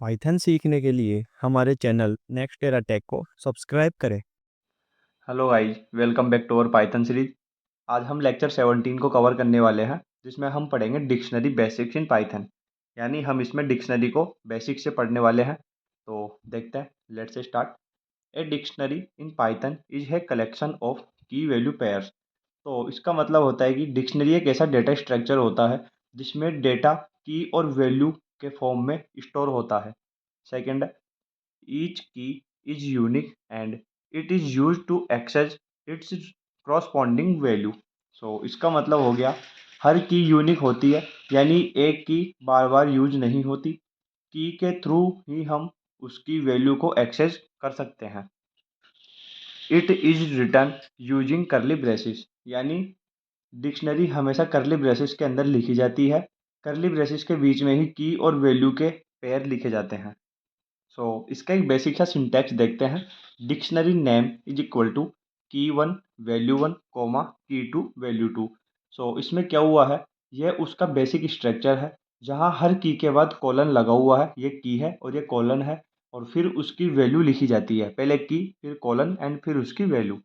Python सीखने के लिए हमारे चैनल नेक्स्ट एरा टेक को सब्सक्राइब करें। Hello guys, welcome back to our Python series. आज हम लेक्चर 17 को कवर करने वाले हैं, जिसमें हम पढ़ेंगे डिक्शनरी बेसिक्स इन पाइथन। यानी हम इसमें डिक्शनरी को बेसिक से पढ़ने वाले हैं। तो देखते हैं, let's start. A dictionary in Python is है कलेक्शन ऑफ की वैल्यू पेयर्स। तो इसका मतलब होता है कि डिक्शनरी एक ऐसा डेटा स्ट्रक्चर होता है जिसमें डेटा की और वैल्यू के फॉर्म में स्टोर होता है। Second, each key is unique and it is used to access its corresponding value। इसका मतलब हो गया, हर की यूनिक होती है, यानी एक की बार बार यूज नहीं होती। की के थ्रू ही हम उसकी वैल्यू को एक्सेस कर सकते हैं। इट इज रिटर्न यूजिंग करली ब्रेसेस, यानी डिक्शनरी हमेशा करली ब्रेसेस के अंदर लिखी जाती है। करली ब्रेसेस के बीच में ही की और वैल्यू के पेयर लिखे जाते हैं। इसका एक बेसिक सा सिंटैक्स देखते हैं। Dictionary name is equal to key one value one comma key two value two. इसमें क्या हुआ है, यह उसका बेसिक स्ट्रक्चर है, जहाँ हर की के बाद कॉलन लगा हुआ है। ये की है और ये कॉलन है, और फिर उसकी वैल्यू लिखी जाती है। पहले की, फिर कॉलन एंड फिर उसकी वैल्यू।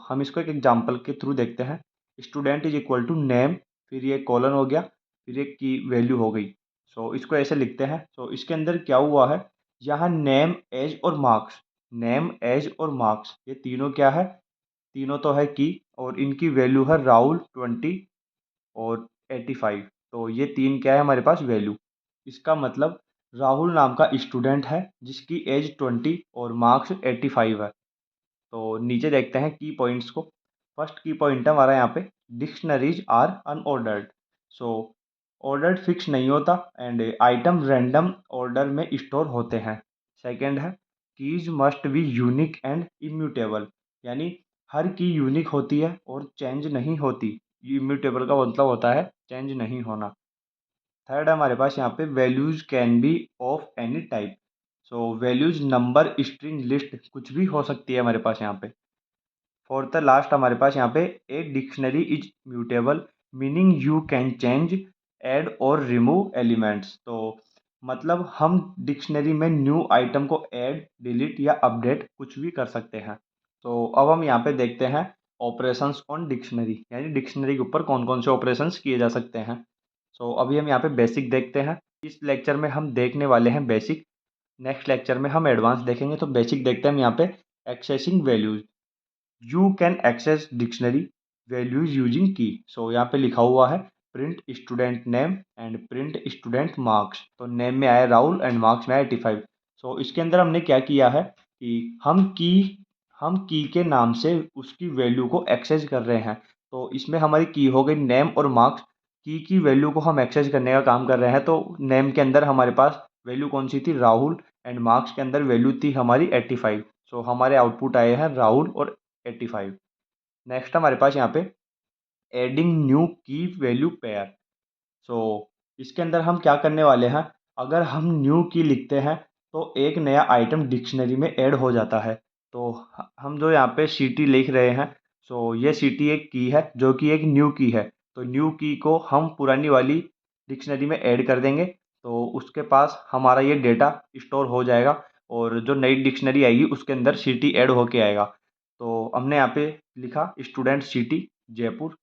हम इसको एक एग्जाम्पल के थ्रू देखते हैं। Student is equal to name, फिर ये कॉलन हो गया, फिर ये की वैल्यू हो गई। इसको ऐसे लिखते हैं। इसके अंदर क्या हुआ है, यहाँ नेम एज और मार्क्स, नेम एज और मार्क्स, ये तीनों क्या है, तीनों तो है की, और इनकी वैल्यू है राहुल 20 और 85। तो ये तीन क्या है हमारे पास वैल्यू। इसका मतलब राहुल नाम का स्टूडेंट है जिसकी एज 20 और मार्क्स 85 है। तो नीचे देखते हैं की पॉइंट्स को। फर्स्ट की पॉइंट है हमारा यहाँ पे, dictionaries are unordered. So ordered fix नहीं होता एंड आइटम रैंडम ऑर्डर में स्टोर होते हैं। सेकंड है, keys must be unique and immutable, यानी हर की यूनिक होती है और चेंज नहीं होती। इम्यूटेबल का मतलब होता है चेंज नहीं होना। थर्ड है हमारे पास यहाँ पे, values can be of any type. Values number string list कुछ भी हो सकती है हमारे पास यहाँ पे। फोर्थ लास्ट हमारे पास यहाँ पे, a dictionary is mutable, meaning you can change add और रिमूव एलिमेंट्स। तो मतलब हम डिक्शनरी में न्यू आइटम को ऐड डिलीट या अपडेट कुछ भी कर सकते हैं। अब हम यहाँ पे देखते हैं ऑपरेशंस ऑन डिक्शनरी, यानी डिक्शनरी के ऊपर कौन कौन से ऑपरेशंस किए जा सकते हैं। अभी हम यहाँ पे बेसिक देखते हैं। इस लेक्चर में हम देखने वाले हैं बेसिक। नेक्स्ट लेक्चर में हम एडवांस देखेंगे। तो बेसिक देखते हैं हम यहाँ पे, accessing values. You can access dictionary values using key. यहाँ पे लिखा हुआ है print student name and print student marks. तो नेम में आया राहुल एंड मार्क्स में आया 85। इसके अंदर हमने क्या किया है कि हम की के नाम से उसकी वैल्यू को एक्सेस कर रहे हैं। तो इसमें हमारी की हो गई नेम और मार्क्स। की वैल्यू को हम एक्सेस करने का काम कर रहे हैं। तो नेम के अंदर हमारे पास वैल्यू कौन सी थी, राहुल, एंड मार्क्स के अंदर वैल्यू थी हमारी 85। हमारे आउटपुट आए हैं राहुल और 85। नेक्स्ट हमारे पास यहाँ पे, एडिंग न्यू की वैल्यू पेयर। सो इसके अंदर हम क्या करने वाले हैं, अगर हम न्यू की लिखते हैं तो एक नया आइटम डिक्शनरी में ऐड हो जाता है। तो हम जो यहाँ पे सीटी लिख रहे हैं, ये सीटी एक की है जो कि एक न्यू की है। तो न्यू की को हम पुरानी वाली डिक्शनरी में ऐड कर देंगे, तो उसके पास हमारा ये डेटा स्टोर हो जाएगा, और जो नई डिक्शनरी आएगी उसके अंदर सीटी ऐड होके आएगा। तो हमने यहाँ पे लिखा स्टूडेंट सिटी जयपुर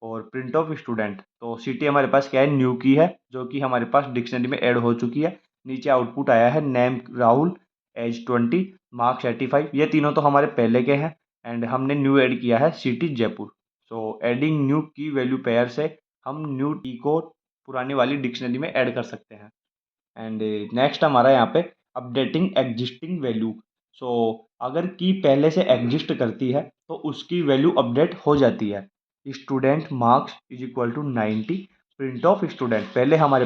और प्रिंट ऑफ स्टूडेंट। तो सिटी हमारे पास क्या है, न्यू की है, जो कि हमारे पास डिक्शनरी में ऐड हो चुकी है। नीचे आउटपुट आया है नेम राहुल, एज 20, मार्क्स 85। ये तीनों तो हमारे पहले के हैं एंड हमने न्यू ऐड किया है सिटी जयपुर। एडिंग न्यू की वैल्यू पेयर से हम न्यू की को पुरानी वाली डिक्शनरी में ऐड कर सकते हैं। एंड नेक्स्ट हमारा यहाँ पे, अपडेटिंग एग्जिस्टिंग वैल्यू। सो अगर की पहले से एग्जिस्ट करती है तो उसकी वैल्यू अपडेट हो जाती है। Student marks is equal to 90, print of student. पहले हमारे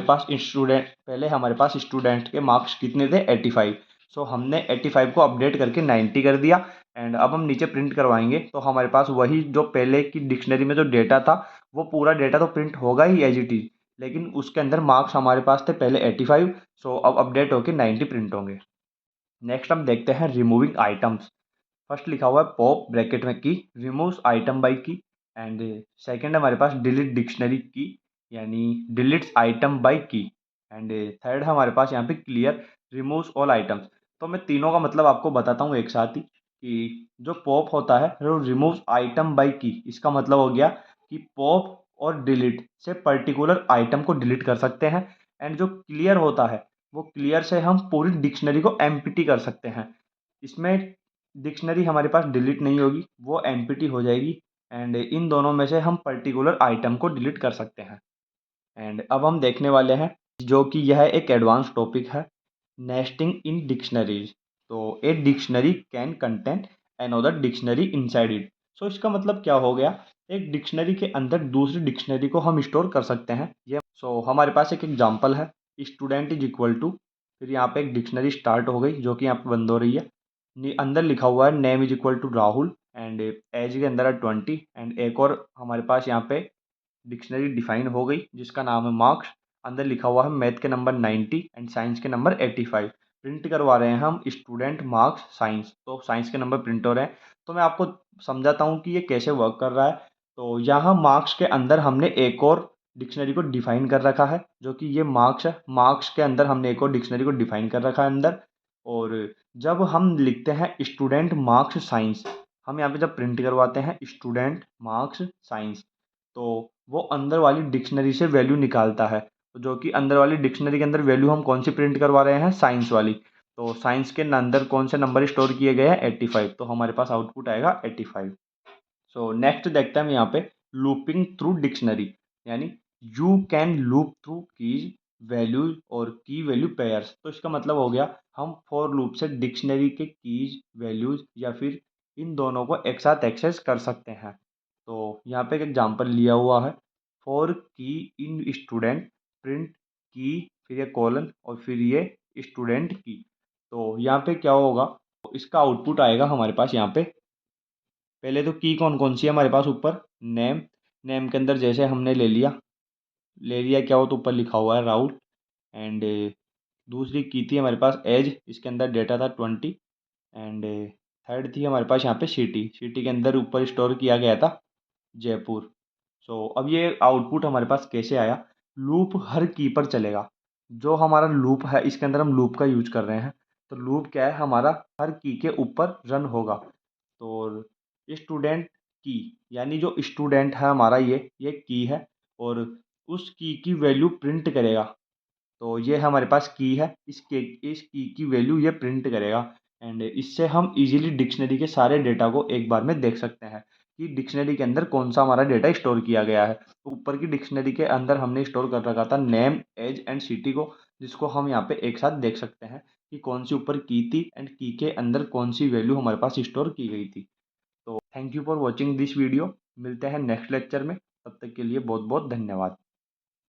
पास स्टूडेंट के मार्क्स कितने थे, 85। हमने 85 को अपडेट करके 90 कर दिया। एंड अब हम नीचे प्रिंट करवाएंगे तो हमारे पास वही जो पहले की डिक्शनरी में जो डेटा था, वो पूरा डेटा तो प्रिंट होगा ही एज इट इज, लेकिन उसके अंदर मार्क्स हमारे पास थे पहले 85। अब अपडेट होके 90 प्रिंट होंगे। नेक्स्ट हम देखते हैं रिमूविंग आइटम्स। फर्स्ट लिखा हुआ है पॉप ब्रैकेट में की, रिमूव्स आइटम बाई की। एंड सेकंड हमारे पास डिलीट डिक्शनरी की, यानी डिलीट्स आइटम बाई की। एंड थर्ड हमारे पास यहाँ पे क्लियर रिमूव्स ऑल आइटम्स। तो मैं तीनों का मतलब आपको बताता हूँ एक साथ ही कि जो पॉप होता है वो रिमूव्स आइटम बाय की। इसका मतलब हो गया कि पॉप और डिलीट से पर्टिकुलर आइटम को डिलीट कर सकते हैं। एंड जो क्लियर होता है वो क्लियर से हम पूरी डिक्शनरी को एम्प्टी कर सकते हैं। इसमें डिक्शनरी हमारे पास डिलीट नहीं होगी, वो एम्प्टी हो जाएगी। एंड इन दोनों में से हम पर्टिकुलर आइटम को डिलीट कर सकते हैं। एंड अब हम देखने वाले हैं जो कि यह एक एडवांस टॉपिक है, नेस्टिंग इन डिक्शनरीज। तो a dictionary can contain another dictionary inside it. So इसका मतलब क्या हो गया, एक डिक्शनरी के अंदर दूसरी डिक्शनरी को हम स्टोर कर सकते हैं। ये हमारे पास एक एग्जांपल है, स्टूडेंट इज इक्वल टू, फिर यहाँ पे एक डिक्शनरी स्टार्ट हो गई जो कि यहाँ पे बंद हो रही है। अंदर लिखा हुआ है name is equal to Rahul and age के अंदर है 20। एंड एक और हमारे पास यहाँ पे डिक्शनरी डिफाइन हो गई जिसका नाम है मार्क्स। अंदर लिखा हुआ है मैथ के नंबर 90 एंड साइंस के नंबर 85। प्रिंट करवा रहे हैं हम स्टूडेंट मार्क्स साइंस, तो साइंस के नंबर प्रिंट हो रहे हैं। तो मैं आपको समझाता हूँ कि ये कैसे वर्क कर रहा है। तो यहाँ मार्क्स के अंदर हमने एक और डिक्शनरी को डिफाइन कर रखा है जो कि ये मार्क्स है। मार्क्स के अंदर हमने एक और डिक्शनरी को डिफाइन कर रखा है अंदर। और जब हम लिखते हैं स्टूडेंट मार्क्स साइंस, हम यहाँ पे जब प्रिंट करवाते हैं स्टूडेंट मार्क्स साइंस, तो वो अंदर वाली डिक्शनरी से वैल्यू निकालता है। तो जो कि अंदर वाली डिक्शनरी के अंदर वैल्यू हम कौन सी प्रिंट करवा रहे हैं, साइंस वाली। तो साइंस के अंदर कौन से नंबर स्टोर किए गए हैं, 85। तो हमारे पास आउटपुट आएगा 85। सो नेक्स्ट देखते हैं हम यहाँ पे लूपिंग थ्रू डिक्शनरी, यानी you can loop through keys values और की वैल्यू पेयर्स। तो इसका मतलब हो गया हम फॉर लूप से डिक्शनरी के कीज वैल्यूज या फिर इन दोनों को एक साथ एक्सेस कर सकते हैं। तो यहाँ पे एक एग्जांपल लिया हुआ है, फॉर की इन स्टूडेंट प्रिंट की, फिर ये कॉलन और फिर ये स्टूडेंट की। तो यहाँ पे क्या होगा, तो इसका आउटपुट आएगा हमारे पास यहाँ पे। पहले तो की कौन कौन सी है हमारे पास, ऊपर नेम, नेम के अंदर जैसे हमने ले लिया क्या हो, तो ऊपर लिखा हुआ है राहुल। एंड दूसरी की थी हमारे पास एज, इसके अंदर डेटा था 20। एंड थर्ड थी हमारे पास यहाँ पे सिटी, सिटी के अंदर ऊपर स्टोर किया गया था जयपुर। अब ये आउटपुट हमारे पास कैसे आया, लूप हर की पर चलेगा। जो हमारा लूप है इसके अंदर हम लूप का यूज कर रहे हैं। तो लूप क्या है हमारा, हर की के ऊपर रन होगा। तो स्टूडेंट की, यानी जो स्टूडेंट है हमारा ये की है और उस की वैल्यू प्रिंट करेगा। तो ये हमारे पास की है, इस की वैल्यू ये प्रिंट करेगा। एंड इससे हम इजीली डिक्शनरी के सारे डेटा को एक बार में देख सकते हैं कि डिक्शनरी के अंदर कौन सा हमारा डेटा स्टोर किया गया है। तो ऊपर की डिक्शनरी के अंदर हमने स्टोर कर रखा था नेम एज एंड सिटी को, जिसको हम यहाँ पे एक साथ देख सकते हैं कि कौन सी ऊपर की थी एंड की के अंदर कौन सी वैल्यू हमारे पास स्टोर की गई थी। तो thank you for watching this video, मिलते हैं नेक्स्ट लेक्चर में, तब तक के लिए बहुत बहुत धन्यवाद।